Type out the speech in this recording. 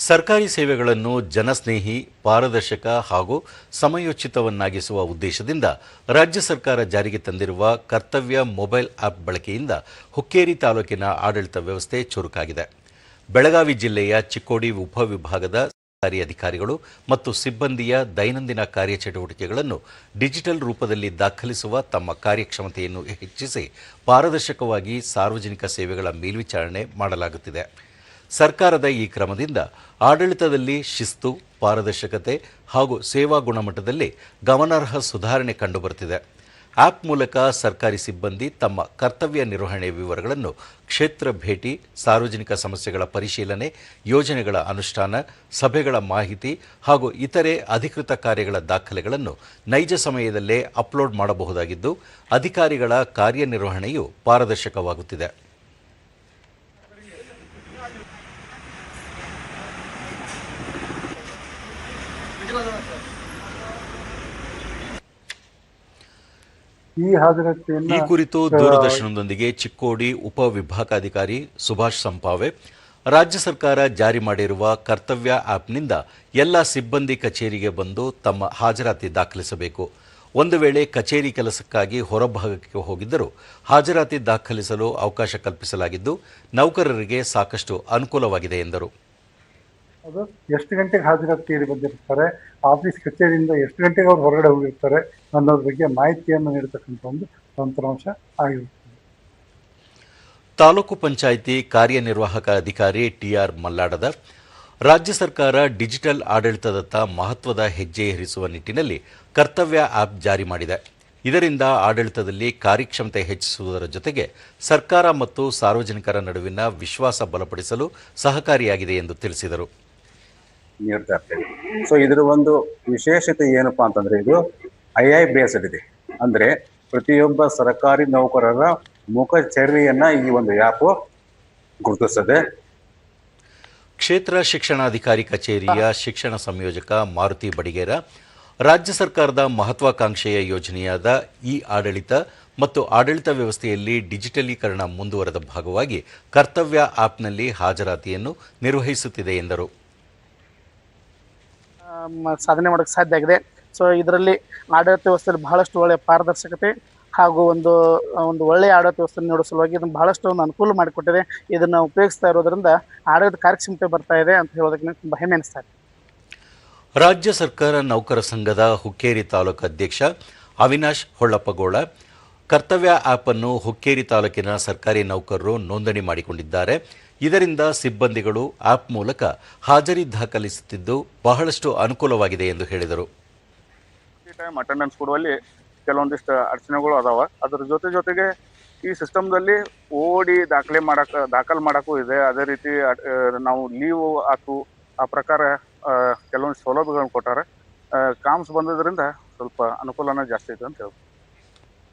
ಸರ್ಕಾರಿ ಸೇವೆಗಳನ್ನು ಜನಸ್ನೇಹಿ, ಪಾರದರ್ಶಕ ಹಾಗೂ ಸಮಯೋಚಿತವನ್ನಾಗಿಸುವ ಉದ್ದೇಶದಿಂದ ರಾಜ್ಯ ಸರ್ಕಾರ ಜಾರಿಗೆ ತಂದಿರುವ ಕರ್ತವ್ಯ ಮೊಬೈಲ್ ಆಪ್ ಬಳಕೆಯಿಂದ ಹುಕ್ಕೇರಿ ತಾಲೂಕಿನ ಆಡಳಿತ ವ್ಯವಸ್ಥೆ ಚುರುಕಾಗಿದೆ. ಬೆಳಗಾವಿ ಜಿಲ್ಲೆಯ ಚಿಕ್ಕೋಡಿ ಉಪವಿಭಾಗದ ಸರ್ಕಾರಿ ಅಧಿಕಾರಿಗಳು ಮತ್ತು ಸಿಬ್ಬಂದಿಯ ದೈನಂದಿನ ಕಾರ್ಯಚಟುವಟಿಕೆಗಳನ್ನು ಡಿಜಿಟಲ್ ರೂಪದಲ್ಲಿ ದಾಖಲಿಸುವ ತಮ್ಮ ಕಾರ್ಯಕ್ಷಮತೆಯನ್ನು ಹೆಚ್ಚಿಸಿ ಪಾರದರ್ಶಕವಾಗಿ ಸಾರ್ವಜನಿಕ ಸೇವೆಗಳ ಮೇಲ್ವಿಚಾರಣೆ ಮಾಡಲಾಗುತ್ತಿದೆ. ಸರ್ಕಾರದ ಈ ಕ್ರಮದಿಂದ ಆಡಳಿತದಲ್ಲಿ ಶಿಸ್ತು, ಪಾರದರ್ಶಕತೆ ಹಾಗೂ ಸೇವಾ ಗುಣಮಟ್ಟದಲ್ಲಿ ಗಮನಾರ್ಹ ಸುಧಾರಣೆ ಕಂಡುಬರುತ್ತಿದೆ. ಆಪ್ ಮೂಲಕ ಸರ್ಕಾರಿ ಸಿಬ್ಬಂದಿ ತಮ್ಮ ಕರ್ತವ್ಯ ನಿರ್ವಹಣೆ ವಿವರಗಳನ್ನು ಕ್ಷೇತ್ರ ಭೇಟಿ, ಸಾರ್ವಜನಿಕ ಸಮಸ್ಯೆಗಳ ಪರಿಶೀಲನೆ, ಯೋಜನೆಗಳ ಅನುಷ್ಠಾನ, ಸಭೆಗಳ ಮಾಹಿತಿ ಹಾಗೂ ಇತರೆ ಅಧಿಕೃತ ಕಾರ್ಯಗಳ ದಾಖಲೆಗಳನ್ನು ನೈಜ ಸಮಯದಲ್ಲೇ ಅಪ್ಲೋಡ್ ಮಾಡಬಹುದಾಗಿದ್ದು, ಅಧಿಕಾರಿಗಳ ಕಾರ್ಯನಿರ್ವಹಣೆಯು ಪಾರದರ್ಶಕವಾಗುತ್ತಿದೆ. ಈ ಕುರಿತು ದೂರದರ್ಶನದೊಂದಿಗೆ ಚಿಕ್ಕೋಡಿ ಉಪವಿಭಾಗಾಧಿಕಾರಿ ಸುಭಾಷ್ ಸಂಪಾವೆ, ರಾಜ್ಯ ಸರ್ಕಾರ ಜಾರಿ ಮಾಡಿರುವ ಕರ್ತವ್ಯ ಆಪ್ನಿಂದ ಎಲ್ಲ ಸಿಬ್ಬಂದಿ ಕಚೇರಿಗೆ ಬಂದು ತಮ್ಮ ಹಾಜರಾತಿ ದಾಖಲಿಸಬೇಕು. ಒಂದು ವೇಳೆ ಕಚೇರಿ ಕೆಲಸಕ್ಕಾಗಿ ಹೊರಭಾಗಕ್ಕೆ ಹೋಗಿದ್ದರೂ ಹಾಜರಾತಿ ದಾಖಲಿಸಲು ಅವಕಾಶ ಕಲ್ಪಿಸಲಾಗಿದ್ದು, ನೌಕರರಿಗೆ ಸಾಕಷ್ಟು ಅನುಕೂಲವಾಗಿದೆ ಎಂದರು. ಅದು ಎಷ್ಟು ಗಂಟೆಗೆ ಹಾಜರಾತಿಯಲ್ಲಿ ಬಂದಿರ್ತಾರೆ, ಆಫೀಸ್ ಕಚೇರಿಯಿಂದ ಎಷ್ಟು ಗಂಟೆಗೆ ಅವ್ರು ಹೊರಗಡೆ ಹೋಗಿರ್ತಾರೆ ಅನ್ನೋದ್ರ ಬಗ್ಗೆ ಮಾಹಿತಿಯನ್ನು ನೀಡತಕ್ಕಂಥ ಒಂದು ತಂತ್ರಾಂಶ ಆಗಿರುತ್ತದೆ. ತಾಲೂಕು ಪಂಚಾಯಿತಿ ಕಾರ್ಯನಿರ್ವಾಹಕ ಅಧಿಕಾರಿ ಟಿಆರ್ ಮಲ್ಲಾಡದ, ರಾಜ್ಯ ಸರ್ಕಾರ ಡಿಜಿಟಲ್ ಆಡಳಿತದತ್ತ ಮಹತ್ವದ ಹೆಜ್ಜೆ ಇರಿಸುವ ನಿಟ್ಟಿನಲ್ಲಿ ಕರ್ತವ್ಯ ಆಪ್ ಜಾರಿ ಮಾಡಿದೆ. ಇದರಿಂದ ಆಡಳಿತದಲ್ಲಿ ಕಾರ್ಯಕ್ಷಮತೆ ಹೆಚ್ಚಿಸುವುದರ ಜೊತೆಗೆ ಸರ್ಕಾರ ಮತ್ತು ಸಾರ್ವಜನಿಕರ ನಡುವಿನ ವಿಶ್ವಾಸ ಬಲಪಡಿಸಲು ಸಹಕಾರಿಯಾಗಿದೆ ಎಂದು ತಿಳಿಸಿದರು. ನೀಡ್ತಾ ಇರ್ತೇವೆ. ಸೊ ಇದರ ಒಂದು ವಿಶೇಷತೆ ಏನಪ್ಪಾ ಅಂತಂದ್ರೆ, ಇದು AI ಬೇಸ್ಡ್ ಇದೆ. ಅಂದ್ರೆ ಪ್ರತಿಯೊಬ್ಬ ಸರ್ಕಾರಿ ನೌಕರರ ಮುಖಚರ್ಯೆಯನ್ನ ಈ ಒಂದು ಆ್ಯಪ್ ಗುರುತಿಸ್ತದೆ. ಕ್ಷೇತ್ರ ಶಿಕ್ಷಣಾಧಿಕಾರಿ ಕಚೇರಿಯ ಶಿಕ್ಷಣ ಸಂಯೋಜಕ ಮಾರುತಿ ಬಡಿಗೇರ, ರಾಜ್ಯ ಸರ್ಕಾರದ ಮಹತ್ವಾಕಾಂಕ್ಷೆಯ ಯೋಜನೆಯಾದ ಇ ಆಡಳಿತ ಮತ್ತು ಆಡಳಿತ ವ್ಯವಸ್ಥೆಯಲ್ಲಿ ಡಿಜಿಟಲೀಕರಣ ಮುಂದುವರೆದ ಭಾಗವಾಗಿ ಕರ್ತವ್ಯ ಆಪ್ನಲ್ಲಿ ಹಾಜರಾತಿಯನ್ನು ನಿರ್ವಹಿಸುತ್ತಿದೆ ಎಂದರು. ಸಾಧನೆ ಮಾಡೋಕ್ಕೆ ಸಾಧ್ಯ ಆಗಿದೆ. ಸೊ ಇದರಲ್ಲಿ ಆಡಳಿತ ವ್ಯವಸ್ಥೆಯಲ್ಲಿ ಬಹಳಷ್ಟು ಒಳ್ಳೆಯ ಪಾರದರ್ಶಕತೆ ಹಾಗೂ ಒಂದು ಒಳ್ಳೆಯ ಆಡಳಿತ ವ್ಯವಸ್ಥೆ ನೀಡುವ ಸಲುವಾಗಿ ಇದನ್ನು ಬಹಳಷ್ಟು ಒಂದು ಅನುಕೂಲ ಮಾಡಿಕೊಟ್ಟಿದೆ. ಇದನ್ನು ಉಪಯೋಗಿಸ್ತಾ ಇರೋದ್ರಿಂದ ಆಡಳಿತ ಕಾರ್ಯಕ್ಷಮತೆ ಬರ್ತಾ ಇದೆ ಅಂತ ಹೇಳೋದಕ್ಕೆ ತುಂಬ ಹೆಮ್ಮೆ ಅನಿಸ್ತಾ ಇದೆ. ರಾಜ್ಯ ಸರ್ಕಾರ ನೌಕರ ಸಂಘದ ಹುಕ್ಕೇರಿ ತಾಲೂಕು ಅಧ್ಯಕ್ಷ ಅವಿನಾಶ್ ಹೊಳ್ಳಪ್ಪಗೋಳ, ಕರ್ತವ್ಯ ಆಪ್ ಅನ್ನು ಹುಕ್ಕೇರಿ ತಾಲೂಕಿನ ಸರ್ಕಾರಿ ನೌಕರರು ನೋಂದಣಿ ಮಾಡಿಕೊಂಡಿದ್ದಾರೆ. ಇದರಿಂದ ಸಿಬ್ಬಂದಿಗಳು ಆಪ್ ಮೂಲಕ ಹಾಜರಿ ದಾಖಲಿಸುತ್ತಿದ್ದು ಬಹಳಷ್ಟು ಅನುಕೂಲವಾಗಿದೆ ಎಂದು ಹೇಳಿದರು. ಅಟೆಂಡೆನ್ಸ್ ಕೊಡುವಲ್ಲಿ ಕೆಲವೊಂದಿಷ್ಟು ಅಡಚಣೆಗಳು ಅದಾವ. ಅದರ ಜೊತೆಗೆ ಈ ಸಿಸ್ಟಮ್ದಲ್ಲಿ ಓಡಿ ದಾಖಲು ಮಾಡೋಕ್ಕೂ ಇದೆ. ಅದೇ ರೀತಿ ನಾವು ಲೀವ್ ಆತು ಆ ಪ್ರಕಾರ ಕೆಲವೊಂದು ಸೌಲಭ್ಯಗಳನ್ನು ಕೊಟ್ಟಾರೆ. ಕಾಮ್ಸ್ ಬಂದಿದ್ದರಿಂದ ಸ್ವಲ್ಪ ಅನುಕೂಲನೇ ಜಾಸ್ತಿ ಇದೆ ಅಂತ ಹೇಳ್ಬೋದು.